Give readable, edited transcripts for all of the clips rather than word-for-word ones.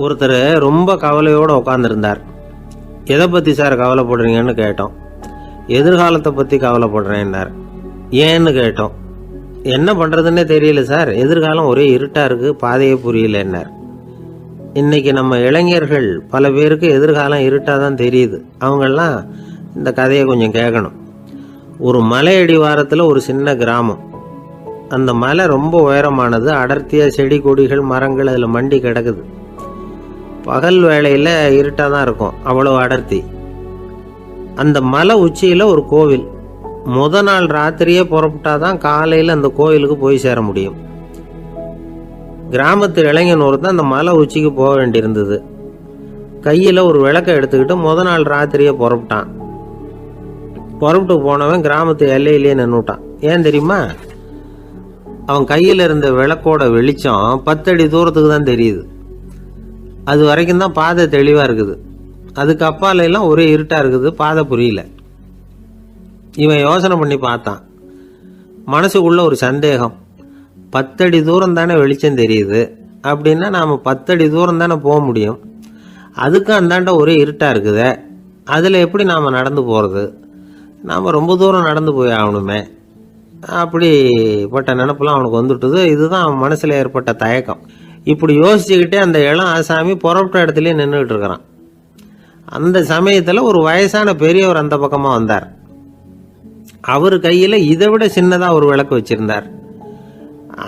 ஒருத்தர் ரொம்ப கவலையோடு உட்காந்துருந்தார். எதை பற்றி சார் கவலைப்படுறீங்கன்னு கேட்டோம். எதிர்காலத்தை பற்றி கவலைப்படுறேன்னார். ஏன்னு கேட்டோம். என்ன பண்ணுறதுன்னே தெரியல சார், எதிர்காலம் ஒரே இருட்டாக இருக்குது, பாதையே புரியலன்னார். இன்றைக்கி நம்ம இளைஞர்கள் பல பேருக்கு எதிர்காலம் இருட்டாக தான் தெரியுது. அவங்கெல்லாம் இந்த கதையை கொஞ்சம் கேட்கணும். ஒரு மலை அடிவாரத்தில் ஒரு சின்ன கிராமம். அந்த மலை ரொம்ப உயரமானது. அடர்த்தியாக செடி கொடிகள் மரங்கள் அதில் மண்டி கிடக்குது. பகல் வேளையில் இருட்டாக தான் இருக்கும், அவ்வளோ அடர்த்தி. அந்த மலை உச்சியில் ஒரு கோவில். நாள் ராத்திரியே புறப்பட்டாதான் காலையில் அந்த கோவிலுக்கு போய் சேர முடியும். கிராமத்து இளைஞன் ஒருத்தன் அந்த மலை உச்சிக்கு போக வேண்டியிருந்தது. கையில் ஒரு விளக்கை எடுத்துக்கிட்டு நாள் ராத்திரியே புறப்பட்டான். புறப்பட்டு போனவன் கிராமத்து எல்லையிலேயே நின்றுட்டான். ஏன் தெரியுமா? அவன் கையில் இருந்த விளக்கோட வெளிச்சம் 10 அடி தூரத்துக்கு தான் தெரியுது. அது வரைக்கும் தான் பாதை தெளிவாக இருக்குது. அதுக்கு அப்பாலெல்லாம் ஒரே இருட்டாக இருக்குது, பாதை புரியல. இவன் யோசனை பண்ணி பார்த்தான். மனசுக்குள்ள ஒரு சந்தேகம். 10 அடி தூரம் தானே வெளிச்சம் தெரியுது, அப்படின்னா நாம் 10 அடி தூரம் தானே போக முடியும். அதுக்கும் அந்தாண்ட ஒரே இருட்டாக இருக்குதே, அதில் எப்படி நாம் நடந்து போகிறது? நாம் ரொம்ப தூரம் நடந்து போய் ஆகணுமே. அப்படிப்பட்ட நினப்பெல்லாம் அவனுக்கு வந்துட்டுது. இதுதான் அவன் மனசில் ஏற்பட்ட தயக்கம். இப்படி யோசிச்சுக்கிட்டே அந்த இளம் ஆசாமி புறப்பட்ட இடத்துலயே நின்றுட்டு இருக்கிறான். அந்த சமயத்தில் ஒரு வயசான பெரியவர் அந்த பக்கமாக வந்தார். அவர் கையில் இதை விட சின்னதாக ஒரு விளக்கு வச்சிருந்தார்.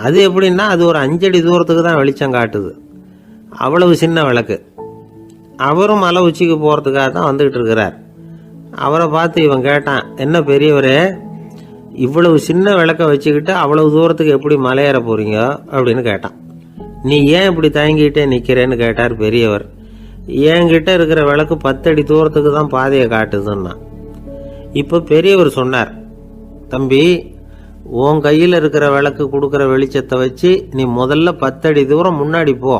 அது எப்படின்னா அது ஒரு 5 அடி தூரத்துக்கு தான் வெளிச்சம் காட்டுது. அவ்வளவு சின்ன விளக்கு. அவரும் மலை உச்சிக்கு போகிறதுக்காக தான் வந்துக்கிட்டு இருக்கிறார். அவரை பார்த்து இவன் கேட்டான், என்ன பெரியவரே, இவ்வளவு சின்ன விளக்க வச்சுக்கிட்டு அவ்வளவு தூரத்துக்கு எப்படி மலையேற போறீங்க அப்படின்னு கேட்டான். நீ ஏன் இப்படி தயங்கிட்டே நிற்கிறேன்னு கேட்டார் பெரியவர். என்கிட்ட இருக்கிற விளக்கு 10 அடி தூரத்துக்கு தான் பாதையை காட்டுதுன்னா. இப்போ பெரியவர் சொன்னார், தம்பி, உன் கையில் இருக்கிற விளக்கு கொடுக்குற வெளிச்சத்தை வச்சு நீ முதல்ல 10 அடி தூரம் முன்னாடி போ.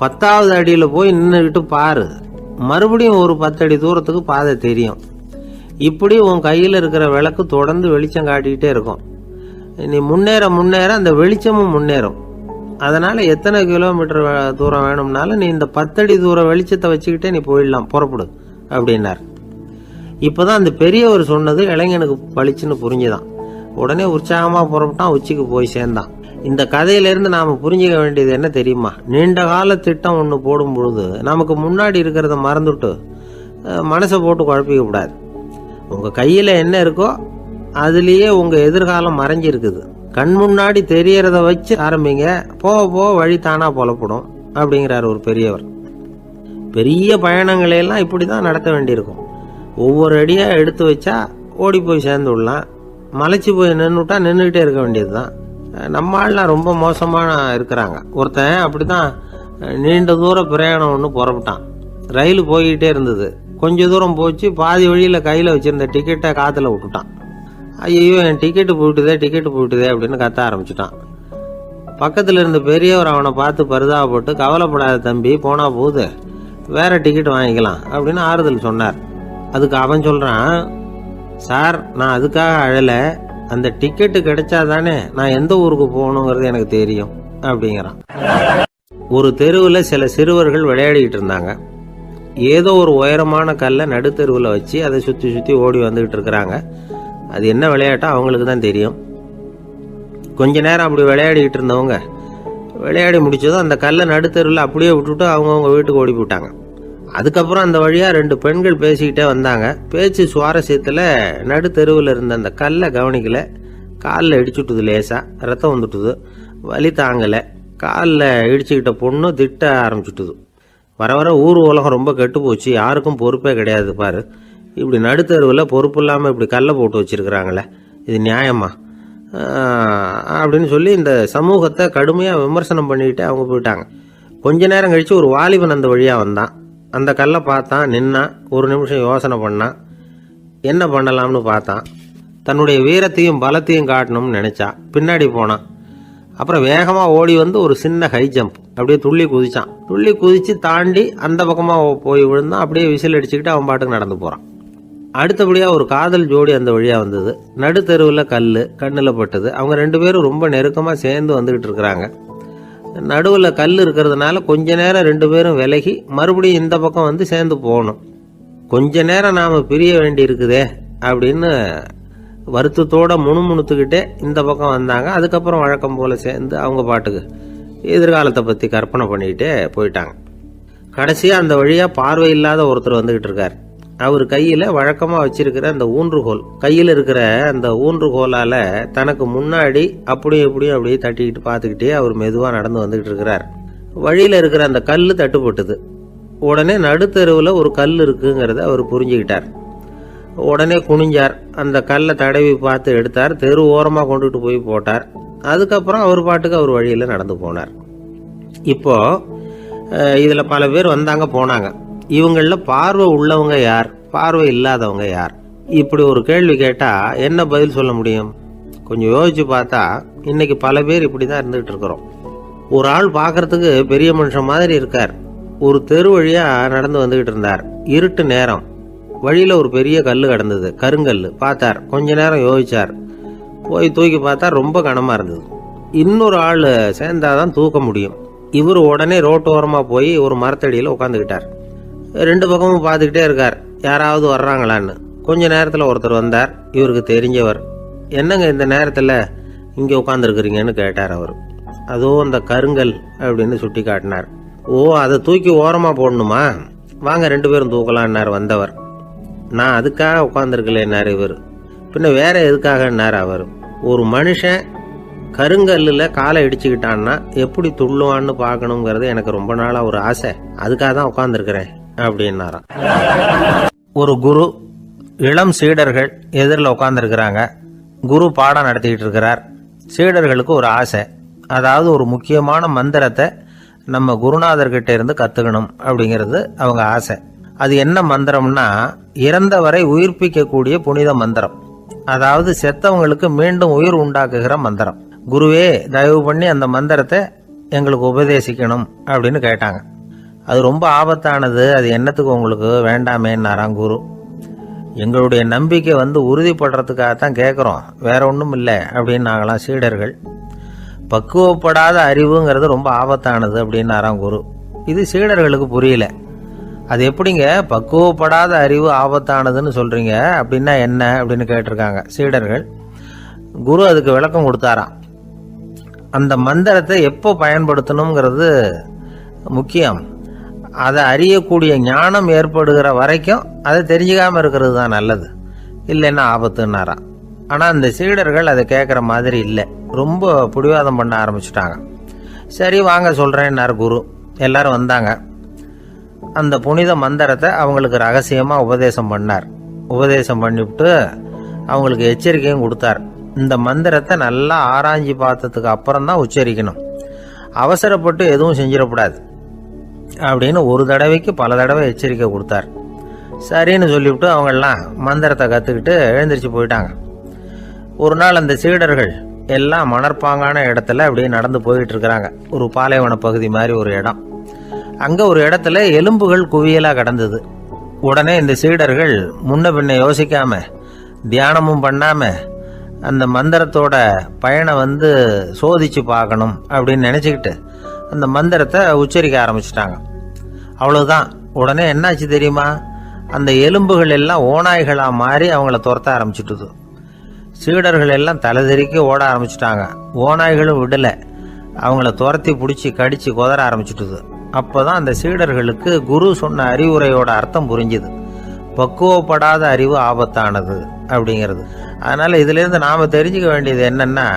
10வது அடியில் போய் நின்றுக்கிட்டு பாரு. மறுபடியும் ஒரு 10 அடி தூரத்துக்கு பாதை தெரியும். இப்படி உன் கையில் இருக்கிற விளக்கு தொடர்ந்து வெளிச்சம் காட்டிக்கிட்டே இருக்கும். நீ முன்னேற முன்னேற அந்த வெளிச்சமும் முன்னேறும். அதனால் எத்தனை கிலோமீட்டர் தூரம் வேணும்னாலும் நீ இந்த 10 அடி தூரம் வெளிச்சத்தை வச்சுக்கிட்டே நீ போயிடலாம், புறப்படு அப்படின்னார். இப்போ தான் அந்த பெரியவர் சொன்னது இளைஞனுக்கு பளிச்சுன்னு புரிஞ்சுதான். உடனே உற்சாகமாக புறப்பட்டான், உச்சிக்கு போய் சேர்ந்தான். இந்த கதையிலேருந்து நாம் புரிஞ்சிக்க வேண்டியது என்ன தெரியுமா? நீண்ட கால திட்டம் ஒன்று போடும் பொழுது நமக்கு முன்னாடி இருக்கிறத மறந்துட்டு மனசை போட்டு குழப்பிக்க கூடாது. உங்கள் கையில் என்ன இருக்கோ அதுலேயே உங்கள் எதிர்காலம் மறைஞ்சிருக்குது. கண் முன்னாடி தெரியறத வச்சு ஆரம்பிங்க, போக போக வழி தானா புலப்படும் அப்படிங்கிறார் ஒரு பெரியவர். பெரிய பயணங்களையெல்லாம் இப்படி தான் நடத்த வேண்டியிருக்கும். ஒவ்வொரு அடியாக எடுத்து வச்சா ஓடி போய் சேர்ந்து விடலாம். மலைச்சி போய் நின்றுட்டா நின்றுக்கிட்டே இருக்க வேண்டியது தான். நம்ம ஆள்லாம் ரொம்ப மோசமான இருக்கிறாங்க. ஒருத்தன் அப்படி தான் நீண்ட தூர பிரயாணம் ஒன்று புறப்பட்டான். ரயில் போய்கிட்டே இருந்தது. கொஞ்சம் தூரம் போச்சு, பாதி வழியில் கையில் வச்சுருந்த டிக்கெட்டை காற்றுல விட்டுட்டான். ஐயோ, என் டிக்கெட்டு போயிட்டுதே அப்படின்னு கத்த ஆரம்பிச்சுட்டான். பக்கத்தில் இருந்த பெரியவர் அவனை பார்த்து பரிதாபப்பட்டு, கவலைப்படாத தம்பி, போனால் போகுது, வேற டிக்கெட் வாங்கிக்கலாம் அப்படின்னு ஆறுதல் சொன்னார். அதுக்கு அவன் சொல்கிறான், சார், நான் அதுக்காக அழலை, அந்த டிக்கெட்டு கிடைச்சாதானே நான் எந்த ஊருக்கு போகணுங்கிறது எனக்கு தெரியும் அப்படிங்கிறான். ஒரு தெருவில் சில சிறுவர்கள் விளையாடிக்கிட்டு இருந்தாங்க. ஏதோ ஒரு உயரமான கல்லை நடுத்தெருவில் வச்சு அதை சுற்றி சுற்றி ஓடி வந்துக்கிட்டு இருக்கிறாங்க. அது என்ன விளையாட்டோ அவங்களுக்கு தான் தெரியும். கொஞ்ச நேரம் அப்படி விளையாடிக்கிட்டு இருந்தவங்க விளையாடி முடிச்சதும் அந்த கல்லை நடுத்தெருவில் அப்படியே விட்டுட்டு அவங்கவுங்க வீட்டுக்கு ஓடி போட்டாங்க. அதுக்கப்புறம் அந்த வழியாக 2 பெண்கள் பேசிக்கிட்டே வந்தாங்க. பேச்சு சுவாரஸ்யத்தில் நடுத்தெருவில் இருந்த அந்த கல்லை கவனிக்கலை. காலில் இடிச்சுட்டுது, லேசாக ரத்தம் வந்துட்டுது, வலி தாங்கலை. காலில் இடிச்சுக்கிட்ட பொண்ணு திட்ட ஆரம்பிச்சுட்டுது. வர வர ஊர் உலகம் ரொம்ப கெட்டு போச்சு, யாருக்கும் பொறுப்பே கிடையாது பாரு, இப்படி நடுத்தெருவில் பொறுப்பு இல்லாமல் இப்படி கல்லை போட்டு வச்சுருக்கிறாங்களே, இது நியாயமா அப்படின்னு சொல்லி இந்த சமூகத்தை கடுமையாக விமர்சனம் பண்ணிக்கிட்டு அவங்க போயிட்டாங்க. கொஞ்ச நேரம் கழித்து ஒரு வாலிபன் அந்த வழியாக வந்தான். அந்த கல்லை பார்த்தான், நின்னான், ஒரு நிமிஷம் யோசனை பண்ணான், என்ன பண்ணலாம்னு பார்த்தான். தன்னுடைய வீரத்தையும் பலத்தையும் காட்டணும்னு நினச்சான். பின்னாடி போனான். அப்புறம் வேகமாக ஓடி வந்து ஒரு சின்ன ஹை ஜம்ப் அப்படியே துள்ளி குதிச்சான். துள்ளி குதித்து தாண்டி அந்த பக்கமாக போய் விழுந்தான். அப்படியே விசில் அடிச்சுக்கிட்டு அவன் பாட்டுக்கு நடந்து போகிறான். அடுத்தபடியாக ஒரு காதல் ஜோடி அந்த வழியாக வந்தது. நடுத்தெருவில் கல் கண்ணில் பட்டது. அவங்க 2 பேரும் ரொம்ப நெருக்கமாக சேர்ந்து வந்துக்கிட்டு இருக்கிறாங்க. நடுவில் கல் இருக்கிறதுனால கொஞ்ச நேரம் 2 பேரும் விலகி மறுபடியும் இந்த பக்கம் வந்து சேர்ந்து போகணும். கொஞ்ச நேரம் நாம் பிரிய வேண்டி இருக்குதே அப்படின்னு வருத்தத்தோட முணுமுணுத்துக்கிட்டே இந்த பக்கம் வந்தாங்க. அதுக்கப்புறம் வழக்கம் போல் சேர்ந்து அவங்க பாட்டுக்கு எதிர்காலத்தை பற்றி கற்பனை பண்ணிக்கிட்டே போயிட்டாங்க. கடைசியாக அந்த வழியாக பார்வை இல்லாத ஒருத்தர் வந்துக்கிட்டு இருக்கார். அவர் கையில் வழக்கமாக வச்சிருக்கிற அந்த ஊன்றுகோல், கையில் இருக்கிற அந்த ஊன்றுகோலால் தனக்கு முன்னாடி அப்படியும் இப்படியும் அப்படியே தட்டிக்கிட்டு பார்த்துக்கிட்டே அவர் மெதுவாக நடந்து வந்துக்கிட்டு இருக்கிறார். வழியில் இருக்கிற அந்த கல் தட்டுப்பட்டுது. உடனே நடுத்தெருவில் ஒரு கல் இருக்குங்கிறத அவர் புரிஞ்சுக்கிட்டார். உடனே குனிஞ்சார், அந்த கல்லை தடவி பார்த்து எடுத்தார், தெரு ஓரமாக கொண்டுட்டு போய் போட்டார். அதுக்கப்புறம் அவர் பாட்டுக்கு அவர் வழியில் நடந்து போனார். இப்போது இதில் பல பேர் வந்தாங்க போனாங்க. இவங்களில் பார்வை உள்ளவங்க யார், பார்வை இல்லாதவங்க யார்? இப்படி ஒரு கேள்வி கேட்டால் என்ன பதில் சொல்ல முடியும்? கொஞ்சம் யோசிச்சு பார்த்தா இன்னைக்கு பல பேர் இப்படி தான் இருந்துகிட்டு இருக்கிறோம். ஒரு ஆள் பார்க்கறதுக்கு பெரிய மனுஷன் மாதிரி இருக்கார். ஒரு தெரு வழியாக நடந்து வந்துக்கிட்டு இருந்தார். இருட்டு நேரம். வழியில் ஒரு பெரிய கல் கிடந்தது, கருங்கல். பார்த்தார், கொஞ்ச நேரம் யோசிச்சார். போய் தூக்கி பார்த்தா ரொம்ப கனமாக இருந்தது. இன்னொரு ஆள் சேர்ந்தாதான் தூக்க முடியும். இவர் உடனே ரோட்டோரமாக போய் ஒரு மரத்தடியில் உட்காந்துக்கிட்டார். 2 பக்கமும் பார்த்துக்கிட்டே இருக்கார், யாராவது வர்றாங்களான்னு. கொஞ்ச நேரத்தில் ஒருத்தர் வந்தார், இவருக்கு தெரிஞ்சவர். என்னங்க இந்த நேரத்தில் இங்கே உட்காந்துருக்குறீங்கன்னு கேட்டார் அவர். அதோ அந்த கருங்கல் அப்படின்னு சுட்டி காட்டினார். ஓ, அதை தூக்கி ஓரமாக போடணுமா? வாங்க 2 பேரும் தூக்கலான்னார் வந்தவர். நான் அதுக்காக உட்காந்துருக்கலேன்னார் இவர். பின்ன வேற எதுக்காகன்னார் அவர். ஒரு மனுஷன் கருங்கல்லில் காலை இடிச்சுக்கிட்டான்னா எப்படி துள்ளுவான்னு பார்க்கணுங்கிறது எனக்கு ரொம்ப நாளாக ஒரு ஆசை, அதுக்காக தான் உட்காந்துருக்கிறேன் அப்படின்னாராம். ஒரு குரு, இளம் சீடர்கள் எதிரில் உட்காந்துருக்கிறாங்க. குரு பாடம் நடத்திக்கிட்டு இருக்கிறார். சீடர்களுக்கு ஒரு ஆசை, அதாவது ஒரு முக்கியமான மந்திரத்தை நம்ம குருநாதர்கிட்ட இருந்து கற்றுக்கணும் அப்படிங்கிறது அவங்க ஆசை. அது என்ன மந்திரம்னா, இறந்தவரை உயிர்ப்பிக்கக்கூடிய புனித மந்திரம். அதாவது செத்தவங்களுக்கு மீண்டும் உயிர் உண்டாக்குகிற மந்திரம். குருவே, தயவு பண்ணி அந்த மந்திரத்தை எங்களுக்கு உபதேசிக்கணும் அப்படின்னு கேட்டாங்க. அது ரொம்ப ஆபத்தானது, அது என்னத்துக்கு உங்களுக்கு வேண்டாமேன்னாராம் குரு. எங்களுடைய நம்பிக்கை உறுதிப்படுறதுக்காகத்தான் கேட்குறோம், வேற ஒன்றும் இல்லை அப்படின்னாங்களாம் சீடர்கள். பக்குவப்படாத அறிவுங்கிறது ரொம்ப ஆபத்தானது அப்படின்னாராம் குரு. இது சீடர்களுக்கு புரியல. அது எப்படிங்க பக்குவப்படாத அறிவு ஆபத்தானதுன்னு சொல்றீங்க, அப்படின்னா என்ன அப்படின்னு கேட்டிருக்காங்க சீடர்கள். குரு அதுக்கு விளக்கம் கொடுத்தாராம். அந்த மந்திரத்தை எப்போ பயன்படுத்தணுங்கிறது முக்கியம். அதை அறியக்கூடிய ஞானம் ஏற்படுகிற வரைக்கும் அதை தெரிஞ்சுக்காமல் இருக்கிறது தான் நல்லது, இல்லைன்னா ஆபத்துன்னாராம். ஆனால் அந்த சீடர்கள் அதை கேட்குற மாதிரி இல்லை, ரொம்ப பிடிவாதம் பண்ண ஆரம்பிச்சுட்டாங்க. சரி வாங்க சொல்கிறேன்னார் குரு. எல்லாரும் வந்தாங்க. அந்த புனித மந்திரத்தை அவங்களுக்கு ரகசியமாக உபதேசம் பண்ணார். உபதேசம் பண்ணிவிட்டு அவங்களுக்கு எச்சரிக்கையும் கொடுத்தார். இந்த மந்திரத்தை நல்லா ஆராய்ச்சி பார்த்ததுக்கு அப்புறம் தான் உச்சரிக்கணும், அவசரப்பட்டு எதுவும் செஞ்சிடக்கூடாது அப்படின்னு ஒரு தடவைக்கு பல தடவை எச்சரிக்கை கொடுத்தார். சரின்னு சொல்லிவிட்டு அவங்கெல்லாம் மந்திரத்தை கற்றுக்கிட்டு எழுந்திரிச்சு போயிட்டாங்க. ஒரு நாள் அந்த சீடர்கள் எல்லாம் மணற்பாங்கான இடத்துல அப்படியே நடந்து போயிட்டு இருக்கிறாங்க. ஒரு பாலைவன பகுதி மாதிரி ஒரு இடம். அங்கே ஒரு இடத்துல எலும்புகள் குவியலாக கிடந்தது. உடனே இந்த சீடர்கள் முன்ன பின்ன யோசிக்காம, தியானமும் பண்ணாம, அந்த மந்திரத்தோட பயனை சோதிச்சு பார்க்கணும் அப்படின்னு நினச்சிக்கிட்டு அந்த மந்திரத்தை உச்சரிக்க ஆரம்பிச்சிட்டாங்க. அவ்வளவுதான். உடனே என்னாச்சு தெரியுமா? அந்த எலும்புகள் எல்லாம் ஓநாய்களாக மாறி அவங்கள துரத்த ஆரம்பிச்சுட்டுது. சீடர்கள் எல்லாம் தலைதெறிக்க ஓட ஆரம்பிச்சிட்டாங்க. ஓநாய்களும் விடலை, அவங்கள துரத்தி பிடிச்சி கடிச்சு கொதற ஆரம்பிச்சுட்டுது. அப்போதான் அந்த சீடர்களுக்கு குரு சொன்ன அறிவுரையோட அர்த்தம் புரிஞ்சுது. பக்குவப்படாத அறிவு ஆபத்தானது அப்படிங்கிறது. அதனால் இதிலேருந்து நாம் தெரிஞ்சுக்க வேண்டியது என்னென்னா,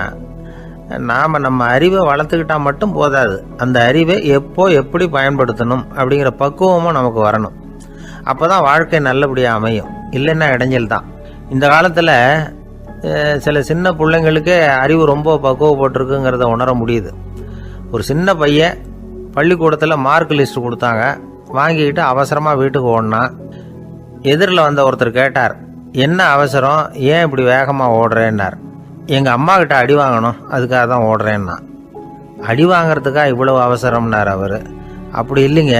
நாம் நம்ம அறிவை வளர்த்துக்கிட்டா மட்டும் போதாது, அந்த அறிவை எப்போ எப்படி பயன்படுத்தணும் அப்படிங்கிற பக்குவமும் நமக்கு வரணும். அப்போ தான் வாழ்க்கை நல்லபடியாக அமையும், இல்லைன்னா இடைஞ்சல் தான். இந்த காலத்தில் சில சின்ன பிள்ளைங்களுக்கே அறிவு ரொம்ப பக்குவப்பட்டிருக்குங்கிறத உணர முடியுது. ஒரு சின்ன பையன் பள்ளிக்கூடத்தில் மார்க் லிஸ்ட் கொடுத்தாங்க, வாங்கிக்கிட்டு அவசரமாக வீட்டுக்கு ஓடினான். எதிரில் வந்த ஒருத்தர் கேட்டார், என்ன அவசரம், ஏன் இப்படி வேகமாக ஓடுறேன்னார். எங்கள் அம்மா கிட்ட அடி வாங்கணும், அதுக்காக தான் ஓடுறேன்னா. அடி வாங்கிறதுக்கா இவ்வளவு அவசரம்னார் அவர். அப்படி இல்லைங்க,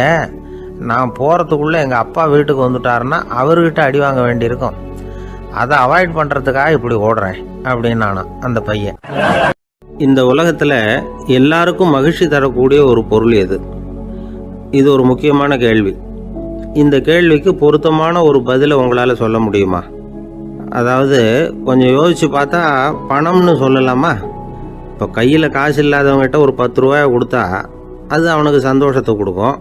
நான் போகிறதுக்குள்ளே எங்கள் அப்பா வீட்டுக்கு வந்துட்டாருன்னா அவர்கிட்ட அடி வாங்க வேண்டியிருக்கும், அதை அவாய்ட் பண்ணுறதுக்காக இப்படி ஓடுறேன் அப்படின்னு நானும் அந்த பையன். இந்த உலகத்தில் எல்லாருக்கும் மகிழ்ச்சி தரக்கூடிய ஒரு பொருள் எது? இது ஒரு முக்கியமான கேள்வி. இந்த கேள்விக்கு பொருத்தமான ஒரு பதிலை உங்களால் சொல்ல முடியுமா? அதாவது கொஞ்சம் யோசித்து பார்த்தா பணம்னு சொல்லலாமா? இப்போ கையில் காசு இல்லாதவங்ககிட்ட ஒரு 10 ரூபாயை கொடுத்தா அது அவனுக்கு சந்தோஷத்தை கொடுக்கும்.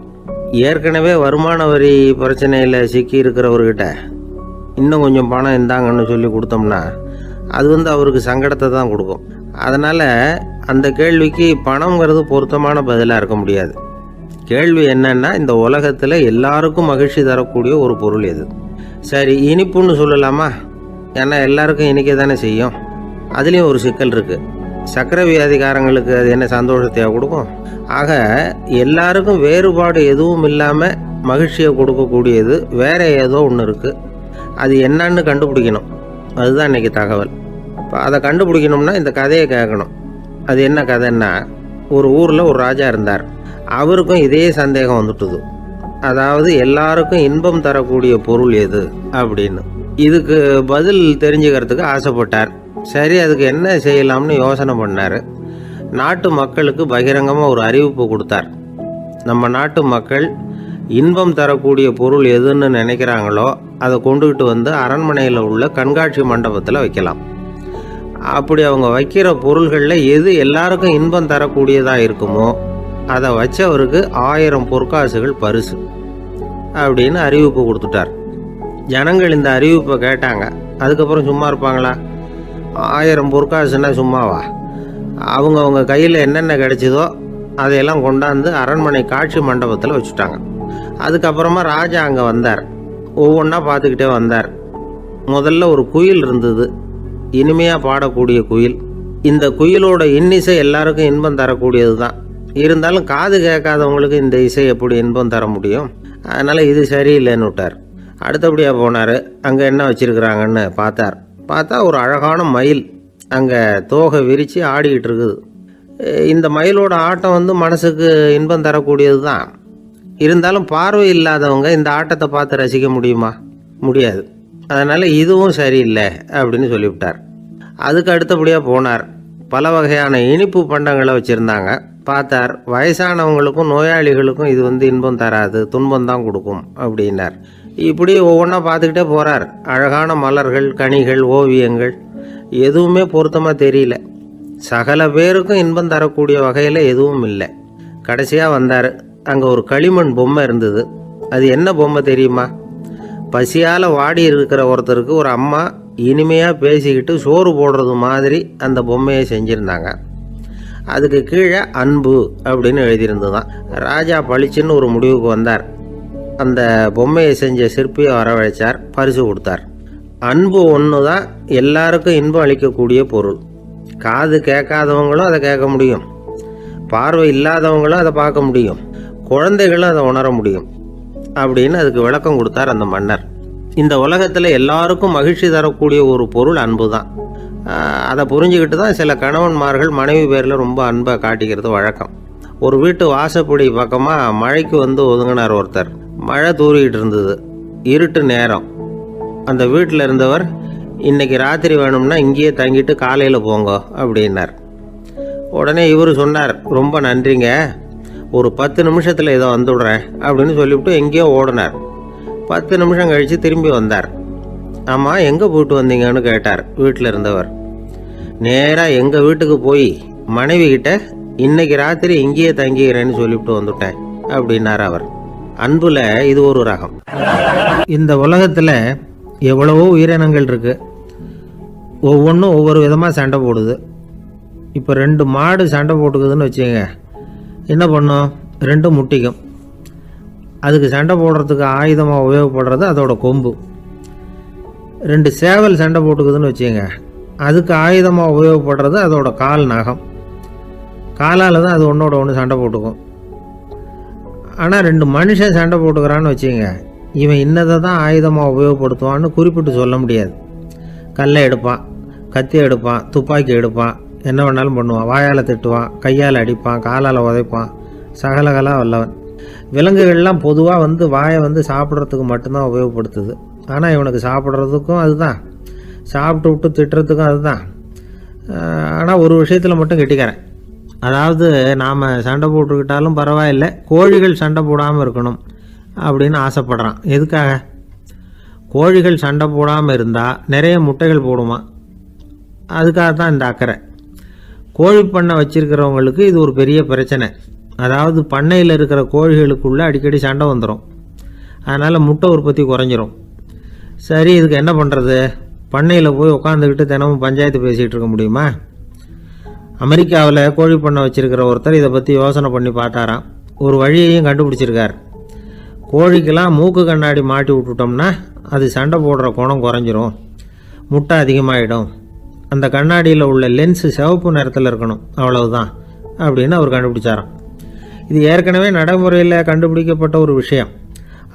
ஏற்கனவே வருமான வரி பிரச்சனையில் சிக்கி இருக்கிறவர்கிட்ட இன்னும் கொஞ்சம் பணம் இருந்தாங்கன்னு சொல்லி கொடுத்தோம்னா அது அவருக்கு சங்கடத்தை தான் கொடுக்கும். அதனால் அந்த கேள்விக்கு பணங்கிறது பொருத்தமான பதிலாக இருக்க முடியாது. கேள்வி என்னன்னா, இந்த உலகத்தில் எல்லாருக்கும் மகிழ்ச்சி தரக்கூடிய ஒரு பொருள் எது? சரி, இனிப்புன்னு சொல்லலாமா? ஏன்னா எல்லாருக்கும் இனிக்க தானே செய்யும். அதுலேயும் ஒரு சிக்கல் இருக்குது. சர்க்கரை வியாதிக்காரங்களுக்கு அது என்ன சந்தோஷத்தையாக கொடுக்கும்? ஆக எல்லாருக்கும் வேறுபாடு எதுவும் இல்லாமல் மகிழ்ச்சியை கொடுக்கக்கூடியது வேற ஏதோ ஒன்று இருக்குது. அது என்னன்னு கண்டுபிடிக்கணும். அதுதான் இன்றைக்கி தகவல். இப்போ அதை கண்டுபிடிக்கணும்னா இந்த கதையை கேட்கணும். அது என்ன கதைன்னா, ஒரு ஊரில் ஒரு ராஜா இருந்தார். அவருக்கும் இதே சந்தேகம் வந்துட்டுது. அதாவது எல்லாருக்கும் இன்பம் தரக்கூடிய பொருள் எது அப்படின்னு. இதுக்கு பதில் தெரிஞ்சுக்கிறதுக்கு ஆசைப்பட்டார். சரி, அதுக்கு என்ன செய்யலாம்னு யோசனை பண்ணார். நாட்டு மக்களுக்கு பகிரங்கமாக ஒரு அறிவிப்பு கொடுத்தார். நம்ம நாட்டு மக்கள் இன்பம் தரக்கூடிய பொருள் எதுன்னு நினைக்கிறாங்களோ அதை கொண்டுகிட்டு வந்து அரண்மனையில் உள்ள கண்காட்சி மண்டபத்தில் வைக்கலாம். அப்படி அவங்க வைக்கிற பொருள்களில் எது எல்லாருக்கும் இன்பம் தரக்கூடியதாக இருக்குமோ அதை வச்சவருக்கு 1000 பொற்காசுகள் பரிசு அப்படின்னு அறிவிப்பு கொடுத்துட்டார். ஜனங்கள் இந்த அறிவிப்பை கேட்டாங்க. அதுக்கப்புறம் சும்மா இருப்பாங்களா? 1000 பொற்காசுன்னா சும்மாவா? அவங்க கையில் என்னென்ன கிடைச்சதோ அதையெல்லாம் கொண்டாந்து அரண்மனை காட்சி மண்டபத்தில் வச்சுட்டாங்க. அதுக்கப்புறமா ராஜா அங்கே வந்தார். ஒவ்வொன்றா பார்த்துக்கிட்டே வந்தார். முதல்ல ஒரு குயில் இருந்தது, இனிமையாக பாடக்கூடிய குயில். இந்த குயிலோட இன்னிசை எல்லாருக்கும் இன்பம் தரக்கூடியது தான். இருந்தாலும் காது கேட்காதவங்களுக்கு இந்த இசை எப்படி இன்பம் தர முடியும்? அதனால் இது சரியில்லைன்னு விட்டார். அடுத்தபடியாக போனார். அங்கே என்ன வச்சுருக்குறாங்கன்னு பார்த்தா ஒரு அழகான மயில் அங்கே தோகை விரித்து ஆடிக்கிட்டு இருக்குது. இந்த மயிலோட ஆட்டம் மனசுக்கு இன்பம் தரக்கூடியது தான். இருந்தாலும் பார்வை இல்லாதவங்க இந்த ஆட்டத்தை பார்த்து ரசிக்க முடியுமா? முடியாது. அதனால் இதுவும் சரியில்லை அப்படின்னு சொல்லிவிட்டார். அதுக்கு அடுத்தபடியாக போனார். பல வகையான இனிப்பு பண்டங்களை வச்சுருந்தாங்க. பார்த்தார், வயசானவங்களுக்கும் நோயாளிகளுக்கும் இது இன்பம் தராது, துன்பம் தான் கொடுக்கும் அப்படின்னார். இப்படி ஒவ்வொன்றா பார்த்துக்கிட்டே போகிறார். அழகான மலர்கள், கனிகள், ஓவியங்கள் எதுவுமே பொருத்தமாக தெரியல. சகல பேருக்கும் இன்பம் தரக்கூடிய வகையில் எதுவும் இல்லை. கடைசியாக வந்தார். அங்கே ஒரு களிமண் பொம்மை இருந்தது. அது என்ன பொம்மை தெரியுமா? பசியால் வாடி இருக்கிற ஒருத்தருக்கு ஒரு அம்மா இனிமையாக பேசிக்கிட்டு சோறு போடுறது மாதிரி அந்த பொம்மையை செஞ்சுருந்தாங்க. அதுக்கு கீழே அன்பு அப்படின்னு எழுதியிருந்துதான். ராஜா பளிச்சுன்னு ஒரு முடிவுக்கு வந்தார். அந்த பொம்மையை செஞ்ச சிற்பியை வரவழைச்சார், பரிசு கொடுத்தார். அன்பு ஒன்று தான் எல்லாருக்கும் இன்பம் அளிக்கக்கூடிய பொருள். காது கேட்காதவங்களும் அதை கேட்க முடியும், பார்வை இல்லாதவங்களும் அதை பார்க்க முடியும், குழந்தைகளும் அதை உணர முடியும் அப்படின்னு அதுக்கு விளக்கம் கொடுத்தார் அந்த மன்னர். இந்த உலகத்தில் எல்லாருக்கும் மகிழ்ச்சி தரக்கூடிய ஒரு பொருள் அன்பு தான். அதை புரிஞ்சுக்கிட்டு தான் சில கணவன்மார்கள் மனைவி பேரில் ரொம்ப அன்பை காட்டிக்கிறது வழக்கம். ஒரு வீட்டு வாசப்படி பக்கமாக மழைக்கு ஒதுங்கினார் ஒருத்தர். மழை தூரிக்கிட்டு இருந்தது, இருட்டு நேரம். அந்த வீட்டில் இருந்தவர், இன்னைக்கு ராத்திரி வேணும்னா இங்கேயே தங்கிட்டு காலையில் போங்க அப்படின்னார். உடனே இவர் சொன்னார், ரொம்ப நன்றிங்க, ஒரு 10 நிமிஷத்தில் இதை வந்துவிடுறேன் அப்படின்னு சொல்லிவிட்டு எங்கேயோ ஓடினார். 10 நிமிஷம் கழித்து திரும்பி வந்தார். ஆமாம், எங்கே போயிட்டு வந்தீங்கன்னு கேட்டார் வீட்டில் இருந்தவர். நேராக எங்கள் வீட்டுக்கு போய் மனைவி கிட்ட இன்னைக்கு ராத்திரி இங்கேயே தங்கிக்கிறேன்னு சொல்லிவிட்டு வந்துட்டேன் அப்படின்னார் அவர். அன்புல இது ஒரு ரகம். இந்த உலகத்தில் எவ்வளவோ உயிரினங்கள் இருக்கு. ஒவ்வொன்றும் ஒவ்வொரு விதமாக சண்டை போடுது. இப்போ 2 மாடு சண்டை போட்டுக்குதுன்னு வச்சுங்க, என்ன பண்ணும்? 2 முட்டிக்கும். அதுக்கு சண்டை போடுறதுக்கு ஆயுதமாக உபயோகப்படுறது அதோட கொம்பு. 2 சேவல் சண்டை போட்டுக்குதுன்னு வச்சுங்க, அதுக்கு ஆயுதமாக உபயோகப்படுறது அதோட கால் நகம். காலால் தான் அது ஒன்றோட ஒன்று சண்டை போட்டுக்கும். ஆனால் 2 மனுஷன் சண்டை போட்டுக்கிறான்னு வச்சுங்க, இவன் இன்னதை தான் ஆயுதமாக உபயோகப்படுத்துவான்னு குறிப்பிட்டு சொல்ல முடியாது. கல்லை எடுப்பான், கத்தி எடுப்பான், துப்பாக்கி எடுப்பான், என்ன வேணாலும் பண்ணுவான். வாயால் திட்டுவான், கையால் அடிப்பான், காலால் உதைப்பான், சகலகலா வல்லவன். விலங்குகள்லாம் பொதுவாக வாயை சாப்பிட்றதுக்கு மட்டும்தான் உபயோகப்படுத்துது. ஆனால் இவனுக்கு சாப்பிட்றதுக்கும் அதுதான், சாப்பிட்டு விட்டு திட்டுறதுக்கும் அதுதான். ஆனால் ஒரு விஷயத்தில் மட்டும் கெட்டிக்கிறேன். அதாவது நாம் சண்டை போட்டுக்கிட்டாலும் பரவாயில்லை, கோழிகள் சண்டை போடாமல் இருக்கணும் அப்படின்னு ஆசைப்படுறான். எதுக்காக? கோழிகள் சண்டை போடாமல் இருந்தால் நிறைய முட்டைகள் போடுமா, அதுக்காக தான் இந்த அக்கறை. கோழி பண்ணை வச்சுருக்கிறவங்களுக்கு இது ஒரு பெரிய பிரச்சனை. அதாவது பண்ணையில் இருக்கிற கோழிகளுக்குள்ளே அடிக்கடி சண்டை வந்துடும், அதனால் முட்டை உற்பத்தி குறைஞ்சிரும். சரி, இதுக்கு என்ன பண்ணுறது? பண்ணையில் போய் உட்காந்துக்கிட்டு தினமும் பஞ்சாயத்து பேசிகிட்டு இருக்க முடியுமா? அமெரிக்காவில் கோழி பண்ணை வச்சுருக்கிற ஒருத்தர் இதை பற்றி யோசனை பண்ணி பார்த்தாராம். ஒரு வழியையும் கண்டுபிடிச்சிருக்கார். கோழிக்கெல்லாம் மூக்கு கண்ணாடி மாட்டி விட்டுட்டோம்னா அது சண்டை போடுற குணம் குறைஞ்சிரும், முட்டை அதிகமாகிடும். அந்த கண்ணாடியில் உள்ள லென்ஸு சிவப்பு நிறத்தில் இருக்கணும், அவ்வளவுதான் அப்படின்னு அவர் கண்டுபிடிச்சாராம். இது ஏற்கனவே நடைமுறையில் கண்டுபிடிக்கப்பட்ட ஒரு விஷயம்.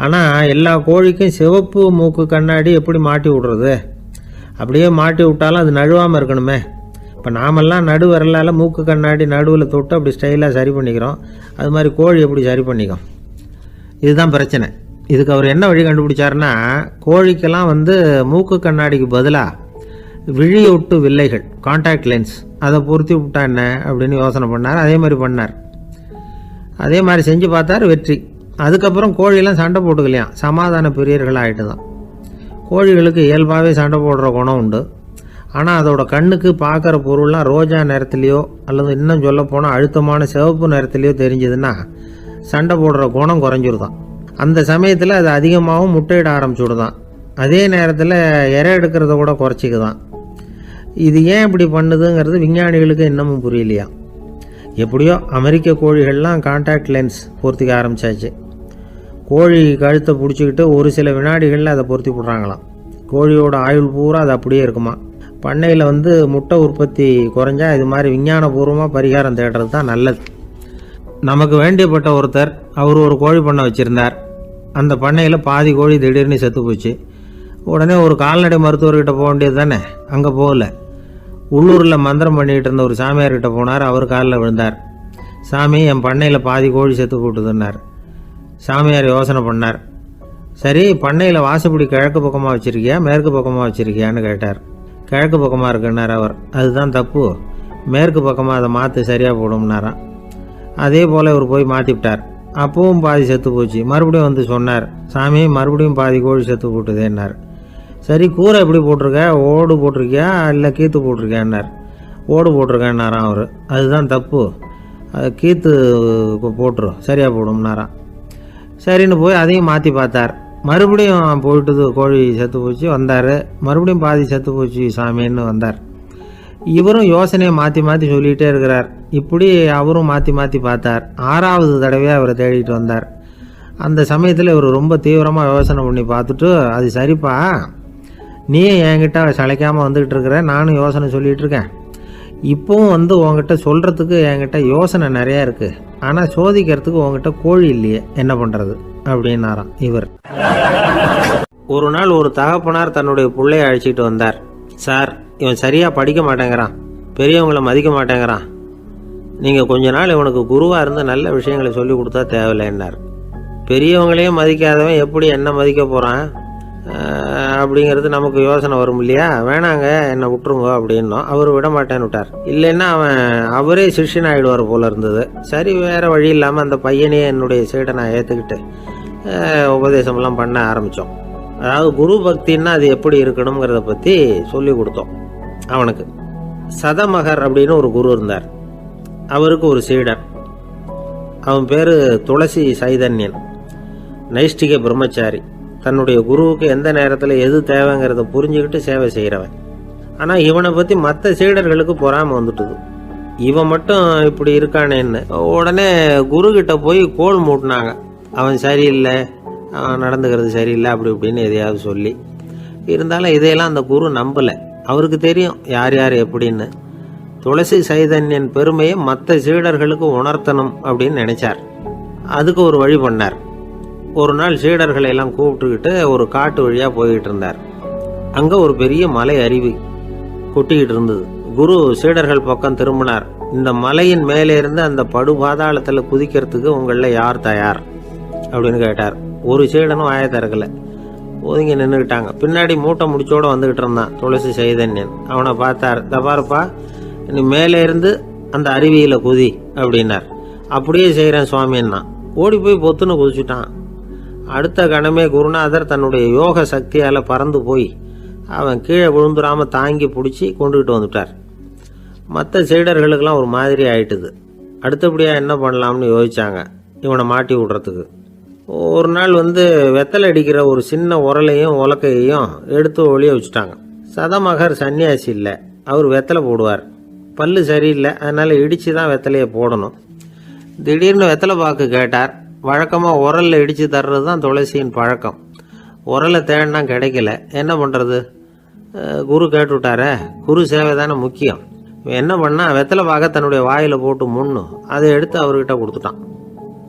ஆனால் எல்லா கோழிக்கும் சிவப்பு மூக்கு கண்ணாடி எப்படி மாட்டி விடுறது? அப்படியே மாட்டி விட்டாலும் அது நழுவாமல் இருக்கணுமே. இப்போ நாமெல்லாம் நடு வரலால் மூக்கு கண்ணாடி நடுவில் தொட்டு அப்படி ஸ்டைலாக சரி பண்ணிக்கிறோம், அது மாதிரி கோழி எப்படி சரி பண்ணிக்கும்? இதுதான் பிரச்சனை. இதுக்கு அவர் என்ன வழி கண்டுபிடிச்சாருன்னா, கோழிக்கெல்லாம் மூக்கு கண்ணாடிக்கு பதிலாக விழியொட்டு வில்லைகள், கான்டாக்ட் லென்ஸ், அதை பொருத்தி விட்டா என்ன அப்படின்னு யோசனை பண்ணார். அதே மாதிரி பண்ணார். அதே மாதிரி செஞ்சு பார்த்தார், வெற்றி. அதுக்கப்புறம் கோழியெல்லாம் சண்டை போட்டுக்கலையாம், சமாதான பிரியர்கள் ஆகிட்டு தான். கோழிகளுக்கு இயல்பாகவே சண்டை போடுற குணம் உண்டு. ஆனால் அதோட கண்ணுக்கு பார்க்குற பொருள்லாம் ரோஜா நிறத்துலையோ அல்லது இன்னும் சொல்ல போனால் அழுத்தமான சிவப்பு நிறத்துலையோ தெரிஞ்சதுன்னா சண்டை போடுற குணம் குறைஞ்சிருதான். அந்த சமயத்தில் அது அதிகமாகவும் முட்டையிட ஆரம்பிச்சுடுதான். அதே நேரத்தில் இறை எடுக்கிறத கூட குறைச்சிக்குதான். இது ஏன் இப்படி பண்ணுதுங்கிறது விஞ்ஞானிகளுக்கு இன்னமும் புரியலையா. எப்படியோ அமெரிக்க கோழிகள்லாம் கான்டாக்ட் லென்ஸ் பொருத்திக்க ஆரம்பித்தாச்சு. கோழி கழுத்தை பிடிச்சிக்கிட்டு ஒரு சில வினாடிகளில் அதை பொருத்தி விட்றாங்களாம். கோழியோட ஆயுள் பூரா அது அப்படியே இருக்குமா. பண்ணையில் முட்டை உற்பத்தி குறைஞ்சா இது மாதிரி விஞ்ஞானபூர்வமாக பரிகாரம் தேடுறது தான் நல்லது. நமக்கு வேண்டியப்பட்ட ஒருத்தர், அவர் ஒரு கோழி பண்ணை வச்சுருந்தார். அந்த பண்ணையில் பாதி கோழி திடீர்னு செத்து போச்சு. உடனே ஒரு கால்நடை மருத்துவர்கிட்ட போக வேண்டியது தானே. அங்கே போகல, உள்ளூரில் மந்திரம் பண்ணிகிட்டு இருந்த ஒரு சாமியார்கிட்ட போனார். அவர் காலில் விழுந்தார். சாமி, என் பண்ணையில் பாதி கோழி செத்து போட்டுதுன்னார். சாமியார் யோசனை பண்ணார். சரி, பண்ணையில் வாசப்படி கிழக்கு பக்கமாக வச்சுருக்கியா மேற்கு பக்கமாக வச்சுருக்கியான்னு கேட்டார். கிழக்கு பக்கமாக இருக்குன்னார் அவர். அதுதான் தப்பு, மேற்கு பக்கமாக அதை மாற்று, சரியாக போடும்னாராம். அதே போல் இவர் போய் மாற்றிவிட்டார். அப்பவும் பாதி செத்து போச்சு. மறுபடியும் சொன்னார், சாமி மறுபடியும் பாதி கோழி செத்து போட்டுதேன்னார். சரி, கூரை எப்படி போட்டிருக்க, ஓடு போட்டிருக்கியா இல்லை கீத்து போட்டிருக்கியான்னார். ஓடு போட்டிருக்கேன்னாராம் அவர். அதுதான் தப்பு, அது கீத்து போட்டுரும், சரியாக போடும்னாராம். சரின்னு போய் அதையும் மாற்றி பார்த்தார். மறுபடியும் போயிட்டுது, கோழி செத்து போச்சு. வந்தார், மறுபடியும் பாதி செத்து போச்சு சாமின்னு வந்தார். இவரும் யோசனையை மாற்றி மாற்றி சொல்லிகிட்டே இருக்கிறார். இப்படி அவரும் மாற்றி மாற்றி பார்த்தார். 6வது தடவையாக அவரை தேடிட்டு வந்தார். அந்த சமயத்தில் இவர் ரொம்ப தீவிரமாக யோசனை பண்ணி பார்த்துட்டு, அது சரிப்பா, நீ என்கிட்ட சளைக்காமல் வந்துக்கிட்டு இருக்கிற, நானும் யோசனை சொல்லிகிட்டு இருக்கேன். இப்போவும் உங்ககிட்ட சொல்கிறதுக்கு என்கிட்ட யோசனை நிறையா இருக்குது, ஆனால் சோதிக்கிறதுக்கு உங்ககிட்ட கோழி இல்லையே, என்ன பண்ணுறது அப்படின்னாராம் இவர். ஒரு நாள் ஒரு தகப்பனார் தன்னுடைய பிள்ளையை அழைச்சிட்டு வந்தார். சார், இவன் சரியாக படிக்க மாட்டேங்கிறான், பெரியவங்களை மதிக்க மாட்டேங்கிறான், நீங்கள் கொஞ்ச நாள் இவனுக்கு குருவாக இருந்து நல்ல விஷயங்களை சொல்லி கொடுத்தா தேவையில்லைன்னார். பெரியவங்களையும் மதிக்காதவன் எப்படி என்ன மதிக்க போகிறான் அப்படிங்கிறது நமக்கு யோசனை வரும் இல்லையா. வேணாங்க, என்னை விட்டுருங்க அப்படின்னோம். அவர் விட மாட்டேன்னு விட்டார். இல்லைன்னா அவரே சிஷ்யன் ஆகிடுவார் போல இருந்தது. சரி, வேறு வழி இல்லாமல் அந்த பையனையே என்னுடைய சீடை நான் ஏற்றுக்கிட்டு உபதேசமெல்லாம் பண்ண ஆரம்பித்தோம். அதாவது குரு பக்தின்னா அது எப்படி இருக்கணுங்கிறத பற்றி சொல்லி கொடுத்தோம் அவனுக்கு. சதமகர் அப்படின்னு ஒரு குரு இருந்தார். அவருக்கு ஒரு சீடர். அவன் பேர் துளசி சைதன்யன், நைஷ்டிக பிரம்மச்சாரி. தன்னுடைய குருவுக்கு எந்த நேரத்தில் எது தேவைங்கிறத புரிஞ்சுக்கிட்டு சேவை செய்கிறவன். ஆனால் இவனை பற்றி மற்ற சீடர்களுக்கு பொறாமல் வந்துட்டுது. இவன் மட்டும் இப்படி இருக்கானேன்னு உடனே குருக்கிட்ட போய் கோல் மூட்டினாங்க. அவன் சரியில்லை, அவன் நடந்துக்கிறது சரியில்லை, அப்படி இப்படின்னு எதையாவது சொல்லி. இருந்தாலும் இதையெல்லாம் அந்த குரு நம்பலை. அவருக்கு தெரியும் யார் யார் எப்படின்னு. துளசி சைதன்யன் பெருமையை மற்ற சீடர்களுக்கு உணர்த்தணும் அப்படின்னு நினைச்சார். அதுக்கு ஒரு வழி பண்ணார். ஒரு நாள் சீடர்களை எல்லாம் கூப்பிட்டுக்கிட்டு ஒரு காட்டு வழியாக போய்கிட்டு இருந்தார். அங்கே ஒரு பெரிய மலை அருவி கொட்டிக்கிட்டு இருந்தது. குரு சீடர்கள் பக்கம் திரும்பினார். இந்த மலையின் மேலே இருந்து அந்த படுபாதாளத்தில் குதிக்கிறதுக்கு உங்களில் யார் தயார் அப்படின்னு கேட்டார். ஒரு சீடனும் வாயை திறக்கலை, ஒதுங்கி நின்றுக்கிட்டாங்க. பின்னாடி மூட்டை முடிச்சோடு வந்துக்கிட்டு இருந்தான் துளசி சைதன்யன். அவனை பார்த்தார். தபாருப்பா, நீ மேலே இருந்து அந்த அருவியில் குதி அப்படின்னார். அப்படியே செய்கிறேன் சுவாமின்னா ஓடி போய் பொத்துன்னு குதிச்சுட்டான். அடுத்த கணமே குருநாதர் தன்னுடைய யோக சக்தியால் பறந்து போய் அவன் கீழே விழுந்துடாமல் தாங்கி பிடிச்சி கொண்டுகிட்டு வந்துட்டார். மற்ற சீடர்களுக்கெல்லாம் ஒரு மாதிரி ஆயிட்டுது. அடுத்தபடியாக என்ன பண்ணலாம்னு யோசிச்சாங்க இவனை மாட்டி விடுறதுக்கு. ஒரு நாள் வெத்தலை அடிக்கிற ஒரு சின்ன உரலையும் உலக்கையையும் எடுத்து ஒளிய வச்சுட்டாங்க. சதமகர் சன்னியாசி இல்லை, அவர் வெத்தலை போடுவார். பல்லு சரியில்லை, அதனால் இடித்து தான் வெத்தலையை போடணும். திடீர்னு வெத்தலை பாக்கு கேட்டார். வழக்கமாக உரலில் இடித்து தர்றது தான் துளசியின் பழக்கம். உரலை தேடினா கிடைக்கல, என்ன பண்ணுறது? குரு கேட்டுவிட்டாரே, குரு சேவை தானே முக்கியம். என்ன பண்ணா வெத்தலை பாக்க தன்னுடைய வாயில் போட்டு முன்னும் அதை எடுத்து அவர்கிட்ட கொடுத்துட்டான்.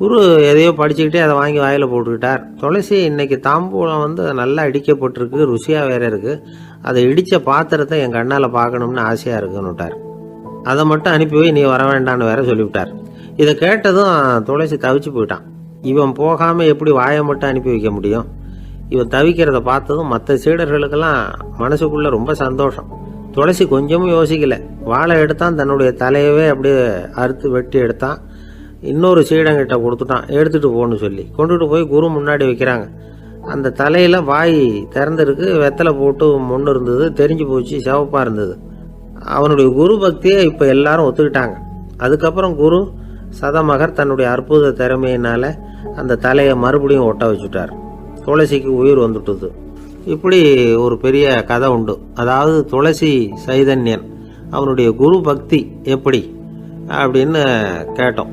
குரு எதையோ படிச்சுக்கிட்டே அதை வாங்கி வாயில் போட்டுக்கிட்டார். துளசி இன்னைக்கு தாம்பூலம் நல்லா இடிக்கப்பட்டிருக்கு, ருசியாக வேற இருக்குது, அதை இடித்த பாத்திரத்தை என் கண்ணால் பார்க்கணும்னு ஆசையாக இருக்குன்னு விட்டார். அதை மட்டும் அனுப்பி போய் நீ வர வேண்டான்னு வேற சொல்லிவிட்டார். இதை கேட்டதும் துளசி தவிச்சு போயிட்டான். இவன் போகாமல் எப்படி வாயை மட்டும் அனுப்பி வைக்க முடியும்? இவன் தவிக்கிறத பார்த்ததும் மற்ற சீடர்களுக்கெல்லாம் மனசுக்குள்ளே ரொம்ப சந்தோஷம். துளசி கொஞ்சமும் யோசிக்கலை, வாழை எடுத்தான், தன்னுடைய தலையவே அப்படியே அறுத்து வெட்டி எடுத்தான். இன்னொரு சீடங்கிட்ட கொடுத்துட்டான், எடுத்துகிட்டு போகணும்னு சொல்லி கொண்டுட்டு போய் குரு முன்னாடி வைக்கிறாங்க. அந்த தலையில் வாய் திறந்துருக்கு, வெத்தலை போட்டு முன்னு இருந்தது, தெரிஞ்சு போச்சு, சிவப்பாக இருந்தது. அவனுடைய குரு பக்தியை இப்போ எல்லாரும் ஒத்துக்கிட்டாங்க. அதுக்கப்புறம் குரு சதமகர் தன்னுடைய அற்புத திறமையினால அந்த தலையை மறுபடியும் ஒட்ட வச்சுட்டார். துளசிக்கு உயிர் வந்துட்டுது. இப்படி ஒரு பெரிய கதை உண்டு. அதாவது துளசி சைதன்யன் அவனுடைய குரு பக்தி எப்படி அப்படின்னு கேட்டோம்.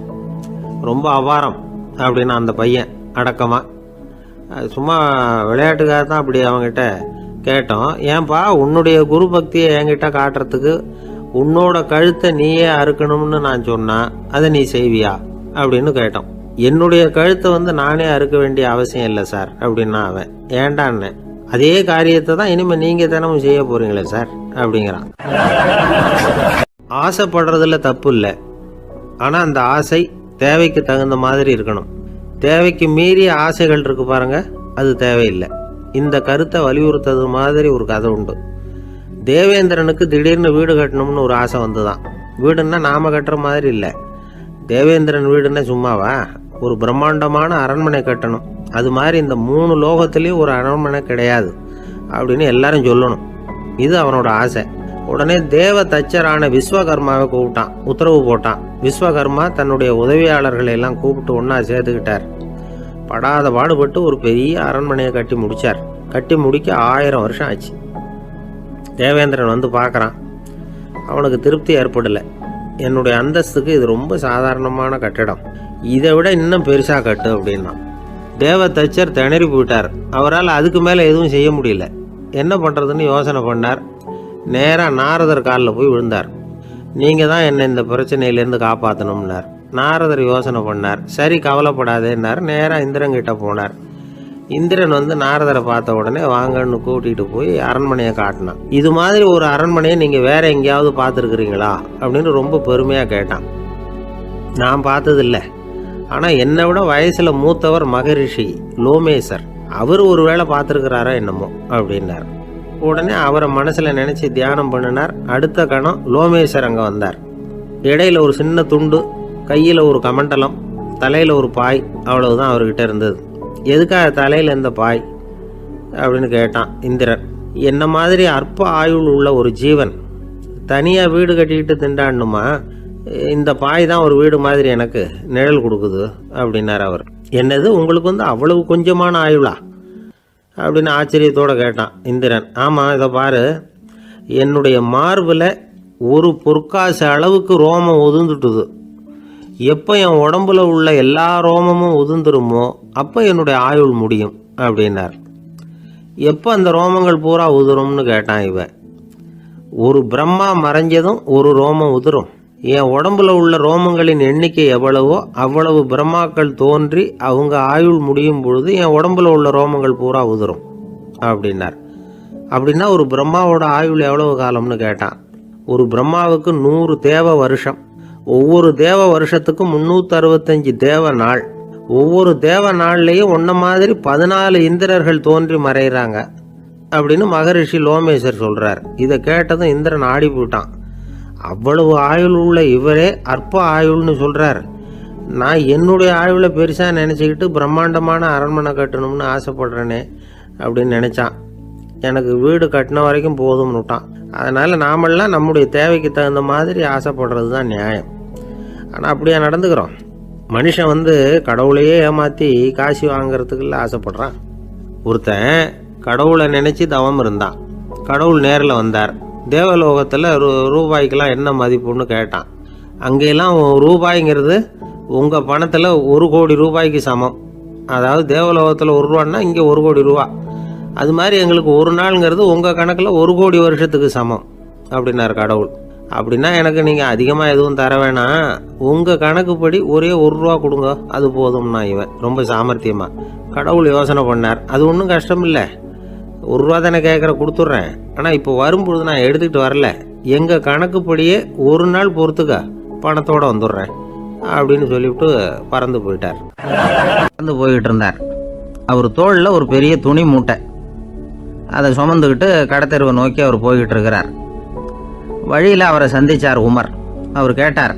ரொம்ப அபாரம் அப்படின்னு அந்த பையன் அடக்கமாக சும்மா விளையாட்டுக்காக தான் அப்படி அவங்ககிட்ட கேட்டோம். ஏன்பா உன்னுடைய குரு பக்தியை என்கிட்ட காட்டுறதுக்கு உன்னோட கழுத்தை நீயே அறுக்கணும்னு நான் சொன்னா அதை நீ செய்வியா அப்படின்னு கேட்டோம். என்னுடைய கழுத்தை நானே அறுக்க வேண்டிய அவசியம் இல்லை சார் அப்படின்னா அவன் ஏண்டான்னு. அதே காரியத்தை தான் இனிமேல் நீங்கள் தினமும் செய்ய போறீங்களே சார் அப்படிங்கிறான். ஆசைப்படுறதுல தப்பு இல்லை, ஆனால் அந்த ஆசை தேவைக்கு தகுந்த மாதிரி இருக்கணும். தேவைக்கு மீறிய ஆசைகள் இருக்கு பாருங்க, அது தேவையில்லை. இந்த கருத்தை வலியுறுத்தது மாதிரி ஒரு கதை உண்டு. தேவேந்திரனுக்கு திடீர்னு வீடு கட்டணும்னு ஒரு ஆசை வந்துதான். வீடுன்னா நாம கட்டுற மாதிரி இல்லை. தேவேந்திரன் வீடுன்னா சும்மாவா, ஒரு பிரம்மாண்டமான அரண்மனை கட்டணும். அது மாதிரி இந்த 3 லோகத்திலையும் ஒரு அரண்மனை கிடையாது அப்படின்னு எல்லாரும் சொல்லணும். இது அவனோட ஆசை. உடனே தேவ தச்சரான விஸ்வகர்மாவை கூப்பிட்டான், உத்தரவு போட்டான். விஸ்வகர்மா தன்னுடைய உதவியாளர்களை எல்லாம் கூப்பிட்டு ஒன்றா சேர்த்துக்கிட்டார். படாத பாடுபட்டு ஒரு பெரிய அரண்மனையை கட்டி முடித்தார். கட்டி முடிக்க 1000 வருஷம் ஆச்சு. தேவேந்திரன் பார்க்குறான். அவனுக்கு திருப்தி ஏற்படலை. என்னுடைய அந்தஸ்துக்கு இது ரொம்ப சாதாரணமான கட்டிடம், இதை விட இன்னும் பெருசாக கட்டு அப்படின்னா. தேவ தச்சர் திணறி போயிட்டார். அவரால் அதுக்கு மேலே எதுவும் செய்ய முடியல. என்ன பண்ணுறதுன்னு யோசனை பண்ணார். நேராக நாரதர் காலில் போய் விழுந்தார். நீங்கள் தான் என்னை இந்த பிரச்சனையிலேருந்து காப்பாற்றணும்னார். நாரதர் யோசனை பண்ணார். சரி கவலைப்படாதேன்னார். நேராக இந்திரங்கிட்ட போனார். இந்திரன் நாரதரை பார்த்த உடனே வாங்கன்னு கூட்டிகிட்டு போய் அரண்மனையை காட்டினான். இது மாதிரி ஒரு அரண்மனையை நீங்கள் வேற எங்கேயாவது பார்த்துருக்குறீங்களா அப்படின்னு ரொம்ப பெருமையாக கேட்டான். நான் பார்த்ததில்லை, ஆனால் என்னை விட வயசில் மூத்தவர் மகரிஷி லோமேசர், அவர் ஒரு வேளை பார்த்துருக்கிறாரா என்னமோ அப்படின்னார். உடனே அவரை மனசில் நினச்சி தியானம் பண்ணினார். அடுத்த கணம் லோமேசர் அங்கே வந்தார். இடையில ஒரு சின்ன துண்டு, கையில் ஒரு கமண்டலம், தலையில் ஒரு பாய், அவ்வளவுதான் அவர்கிட்ட இருந்தது. எதுக்காக தலையில் இந்த பாய் அப்படின்னு கேட்டான் இந்திரன். என்ன மாதிரி அற்ப ஆயுள் உள்ள ஒரு ஜீவன் தனியாக வீடு கட்டிக்கிட்டு திண்டாடணுமா? இந்த பாய் தான் ஒரு வீடு மாதிரி எனக்கு நிழல் கொடுக்குது அப்படின்னார் அவர். என்னது, உங்களுக்கு அவ்வளவு கொஞ்சமான ஆயுளா அப்படின்னு ஆச்சரியத்தோடு கேட்டான் இந்திரன். ஆமாம், இதை பாரு, என்னுடைய மார்பில் ஒரு பொற்காசு அளவுக்கு ரோமம் உதிர்ந்துட்டுது. எப்போ என் உடம்புல உள்ள எல்லா ரோமமும் உதிர்ந்துருமோ அப்போ என்னுடைய ஆயுள் முடியும் அப்படின்னார். எப்போ அந்த ரோமங்கள் பூரா உதிரும்னு கேட்டான் இவன். ஒரு பிரம்மா மறைஞ்சதும் ஒரு ரோமம் உதிரும். என் உடம்புல உள்ள ரோமங்களின் எண்ணிக்கை எவ்வளவோ அவ்வளவு பிரம்மாக்கள் தோன்றி அவங்க ஆயுள் முடியும் பொழுது என் உடம்புல உள்ள ரோமங்கள் பூரா உதிரும் அப்படின்னார். அப்படின்னா ஒரு பிரம்மாவோட ஆயுள் எவ்வளவு காலம்னு கேட்டான். ஒரு பிரம்மாவுக்கு 100 தேவ வருஷம். ஒவ்வொரு தேவ வருஷத்துக்கும் 365 தேவ நாள். ஒவ்வொரு தேவ நாள்லேயும் ஒன்ன மாதிரி 14 இந்திரர்கள் தோன்றி மறைகிறாங்க அப்படின்னு மகரிஷி லோமேசர் சொல்கிறார். இதை கேட்டதும் இந்திரன் ஆடி போட்டான். அவ்வளவு ஆயுள் உள்ள இவரே அற்ப ஆயுள்னு சொல்கிறார். நான் என்னுடைய ஆயுளை பெருசாக நினச்சிக்கிட்டு பிரம்மாண்டமான அரண்மனை கட்டணும்னு ஆசைப்படுறேனே அப்படின்னு நினச்சான். எனக்கு வீடு கட்டின வரைக்கும் போதும்னு விட்டான். அதனால் நாமெல்லாம் நம்முடைய தேவைக்கு தகுந்த மாதிரி ஆசைப்படுறது தான் நியாயம். ஆனால் அப்படியே நடந்துக்கிறோம். மனுஷன் கடவுளையே ஏமாற்றி காசு வாங்கிறதுக்குள்ள ஆசைப்படுறான். ஒருத்தன் கடவுளை நினச்சி தவம் இருந்தான். கடவுள் நேரில் வந்தார். தேவலோகத்தில் ரூபாய்க்கெல்லாம் என்ன மதிப்புன்னு கேட்டான். அங்கெல்லாம் ரூபாய்ங்கிறது உங்கள் பணத்தில் 1 கோடி ரூபாய்க்கு சமம். அதாவது தேவலோகத்தில் 1 ரூபான்னா இங்கே 1 கோடி ரூபா. அது மாதிரி எங்களுக்கு ஒரு நாளுங்கிறது உங்கள் கணக்கில் 1 கோடி வருஷத்துக்கு சமம் அப்படின்னார் கடவுள். அப்படின்னா எனக்கு நீங்கள் அதிகமாக எதுவும் தர வேணாம், உங்கள் கணக்குப்படி ஒரே 1 ரூபா கொடுங்க, அது போதும்னா இவன் ரொம்ப சாமர்த்தியமாக. கடவுள் யோசனை பண்ணார். அது ஒன்றும் கஷ்டம் இல்லை, 1 ரூபா தானே கேட்குற, கொடுத்துட்றேன். ஆனால் இப்போ வரும்பொழுது நான் எடுத்துக்கிட்டு வரல, எங்கள் கணக்குப்படியே 1 நாள் பொறுத்துக்க பணத்தோடு வந்துடுறேன் அப்படின்னு சொல்லிவிட்டு பறந்து போயிட்டார். பறந்து போய்கிட்டு இருந்தார். அவர் தோளில் ஒரு பெரிய துணி மூட்டை, அதை சுமந்துக்கிட்டு கடத்தெருவை நோக்கி அவர் போய்கிட்டு இருக்கிறார். வழியில் அவரை சந்தித்தார் உமர். அவர் கேட்டார்,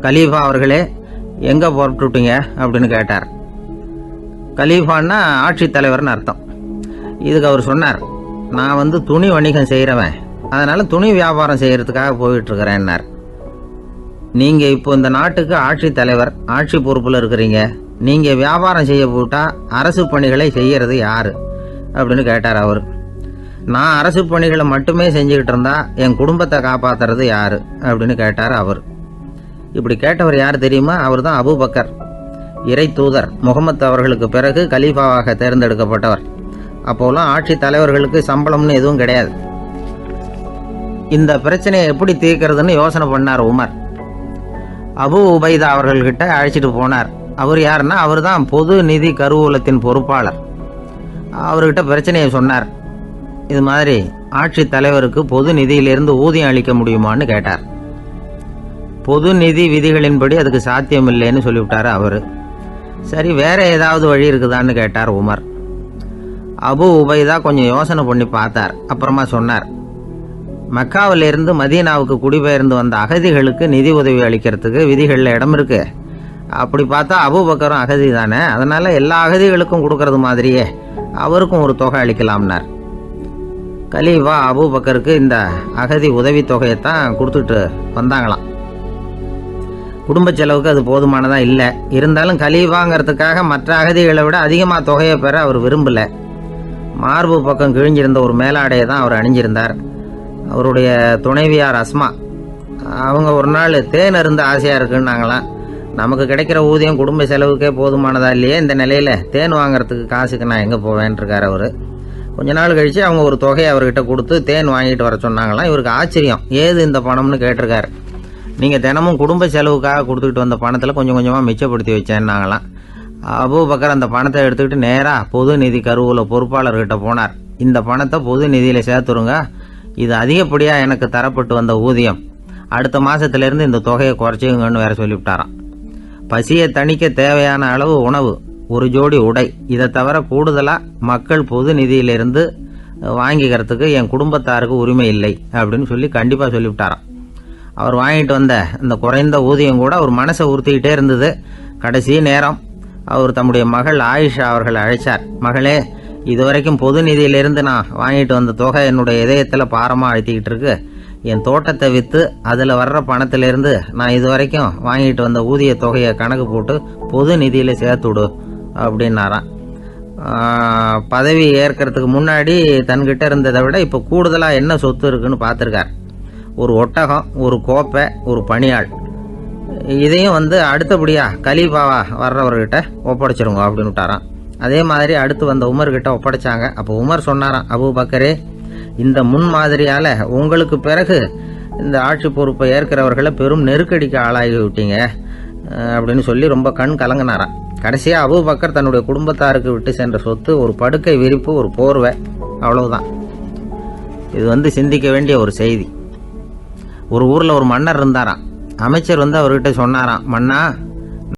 கலீஃபா அவர்களே, எங்கே புறப்பட்டுட்டீங்க அப்படின்னு கேட்டார். கலீஃபான்னா ஆட்சித்தலைவர்னு அர்த்தம். இதுக்கு அவர் சொன்னார், நான் துணி வணிகம் செய்கிறவன், அதனால் துணி வியாபாரம் செய்கிறதுக்காக போயிட்டுருக்கிறேன்னார். நீங்கள் இப்போ இந்த நாட்டுக்கு ஆட்சித்தலைவர், ஆட்சி பொறுப்பில் இருக்கிறீங்க, நீங்கள் வியாபாரம் செய்ய போட்டால் அரசு பணிகளை செய்கிறது யார் அப்படின்னு கேட்டார் அவர். நான் அரசு பணிகளை மட்டுமே செஞ்சுக்கிட்டு இருந்தா என் குடும்பத்தை காப்பாற்றுறது யார் அப்படின்னு கேட்டார் அவர். இப்படி கேட்டவர் யார் தெரியுமா? அவர் தான் அபூபக்கர், இறை தூதர் முகமது அவர்களுக்கு பிறகு கலீஃபாவாக தேர்ந்தெடுக்கப்பட்டவர். அப்போலாம் ஆட்சி தலைவர்களுக்கு சம்பளம்னு எதுவும் கிடையாது. இந்த பிரச்சனையை எப்படி தீர்க்கிறதுன்னு யோசனை பண்ணார் உமர். அபு உபைதா அவர்கள்கிட்ட அழைச்சிட்டு போனார். அவர் யாருன்னா, அவர் தான் பொது நிதி கருவூலத்தின் பொறுப்பாளர். அவர்கிட்ட பிரச்சனையை சொன்னார். இது மாதிரி ஆட்சி தலைவருக்கு பொது நிதியிலிருந்து ஊதியம் அளிக்க முடியுமான்னு கேட்டார். பொது நிதி விதிகளின்படி அதுக்கு சாத்தியம் இல்லைன்னு சொல்லிவிட்டார் அவர். சரி, வேற ஏதாவது வழி இருக்குதான்னு கேட்டார் உமர். அபு உபைதா கொஞ்சம் யோசனை பண்ணி பார்த்தார். அப்புறமா சொன்னார், மக்காவிலிருந்து மதீனாவுக்கு குடிபெயர்ந்து வந்த அகதிகளுக்கு நிதி உதவி அளிக்கிறதுக்கு விதிகளில் இடம் இருக்கு. அப்படி பார்த்தா அபூபக்கரும் அகதி தானே, அதனால எல்லா அகதிகளுக்கும் கொடுக்கறது மாதிரியே அவருக்கும் ஒரு தொகை அளிக்கலாம்னார். கலீஃபா அபூபக்கருக்கு இந்த அகதி உதவி தொகையைத்தான் கொடுத்துட்டு வந்தாங்களாம். குடும்ப செலவுக்கு அது போதுமானதாக இல்லை. இருந்தாலும் கலீஃபாங்கிறதுக்காக மற்ற அகதிகளை விட அதிகமாக தொகையை பெற அவர் விரும்பலை. மார்பு பக்கம் கிழிஞ்சிருந்த ஒரு மேலாடையை தான் அவர் அணிஞ்சிருந்தார். அவருடைய துணைவியார் அஸ்மா, அவங்க ஒரு நாள் தேன் அருந்த ஆசையாக இருக்குன்னாங்களாம். நமக்கு கிடைக்கிற ஊதியம் குடும்ப செலவுக்கே போதுமானதா இல்லையே, இந்த நிலையில் தேன் வாங்கிறதுக்கு காசுக்கு நான் எங்கே போவேன்ருக்கார் அவர். கொஞ்ச நாள் கழித்து அவங்க ஒரு தொகையை அவர்கிட்ட கொடுத்து தேன் வாங்கிட்டு வர சொன்னாங்களாம். இவருக்கு ஆச்சரியம், ஏது இந்த பணம்னு கேட்டிருக்காரு. நீங்கள் தினமும் குடும்ப செலவுக்காக கொடுத்துக்கிட்டு வந்த பணத்தில் கொஞ்சம் கொஞ்சமாக மிச்சப்படுத்தி வச்சேன்னாங்களாம். அபூபக்கர் அந்த பணத்தை எடுத்துக்கிட்டு நேராக பொது நிதி கருவூல பொறுப்பாளர்கிட்ட போனார். இந்த பணத்தை பொது நிதியில் சேர்த்துருங்க, இது அதிகப்படியாக எனக்கு தரப்பட்டு வந்த ஊதியம், அடுத்த மாதத்துலேருந்து இந்த தொகையை குறைச்சிங்கன்னு வேற சொல்லிவிட்டாராம். பசியை தணிக்க தேவையான அளவு உணவு, ஒரு ஜோடி உடை, இதை தவிர கூடுதலாக மக்கள் பொது நிதியிலிருந்து வாங்கிக்கிறதுக்கு என் குடும்பத்தாருக்கு உரிமை இல்லை அப்படின்னு சொல்லி கண்டிப்பாக சொல்லிவிட்டாராம். அவர் வாங்கிட்டு வந்த இந்த குறைந்த ஊதியம் கூட அவர் மனசை உறுத்திக்கிட்டே இருந்தது. கடைசி நேரம் அவர் தம்முடைய மகள் ஆயிஷா அவர்களை அழைச்சார். மகளே, இதுவரைக்கும் பொது நிதியிலிருந்து நான் வாங்கிட்டு வந்த தொகை என்னுடைய இதயத்தில் பாரமாக அழுத்திக்கிட்டு இருக்கு. என் தோட்டத்தை விற்று அதில் வர்ற பணத்திலிருந்து நான் இதுவரைக்கும் வாங்கிட்டு வந்த ஊதிய தொகையை கணக்கு போட்டு பொது நிதியில் சேர்த்துடு அப்படின்னாராம். பதவி ஏற்கிறதுக்கு முன்னாடி தன்கிட்ட இருந்ததை விட இப்போ கூடுதலாக என்ன சொத்து இருக்குன்னு பார்த்துருக்கார். ஒரு ஒட்டகம், ஒரு கோப்பை, ஒரு பணியாள். இதையும் அடுத்தபடியாக கலீஃபாவா வர்றவர்கிட்ட ஒப்படைச்சிருங்க அப்படின்னு விட்டாராம். அதே மாதிரி அடுத்து வந்த உமர்கிட்ட ஒப்படைச்சாங்க. அப்போ உமர் சொன்னாராம், அபூபக்கரே, இந்த முன்மாதிரியால் உங்களுக்கு பிறகு இந்த ஆட்சி பொறுப்பை ஏற்கிறவர்களை பெரும் நெருக்கடிக்கு ஆளாகி விட்டீங்க அப்படின்னு சொல்லி ரொம்ப கண் கலங்கினாராம். கடைசியாக அபூபக்கர் தன்னுடைய குடும்பத்தாருக்கு விட்டு சென்ற சொத்து ஒரு படுக்கை விரிப்பு, ஒரு போர்வை, அவ்வளவுதான். இது சிந்திக்க வேண்டிய ஒரு செய்தி. ஒரு ஊரில் ஒரு மன்னர் இருந்தாராம். அமைச்சர் அவர்கிட்ட சொன்னாராம், மன்னா,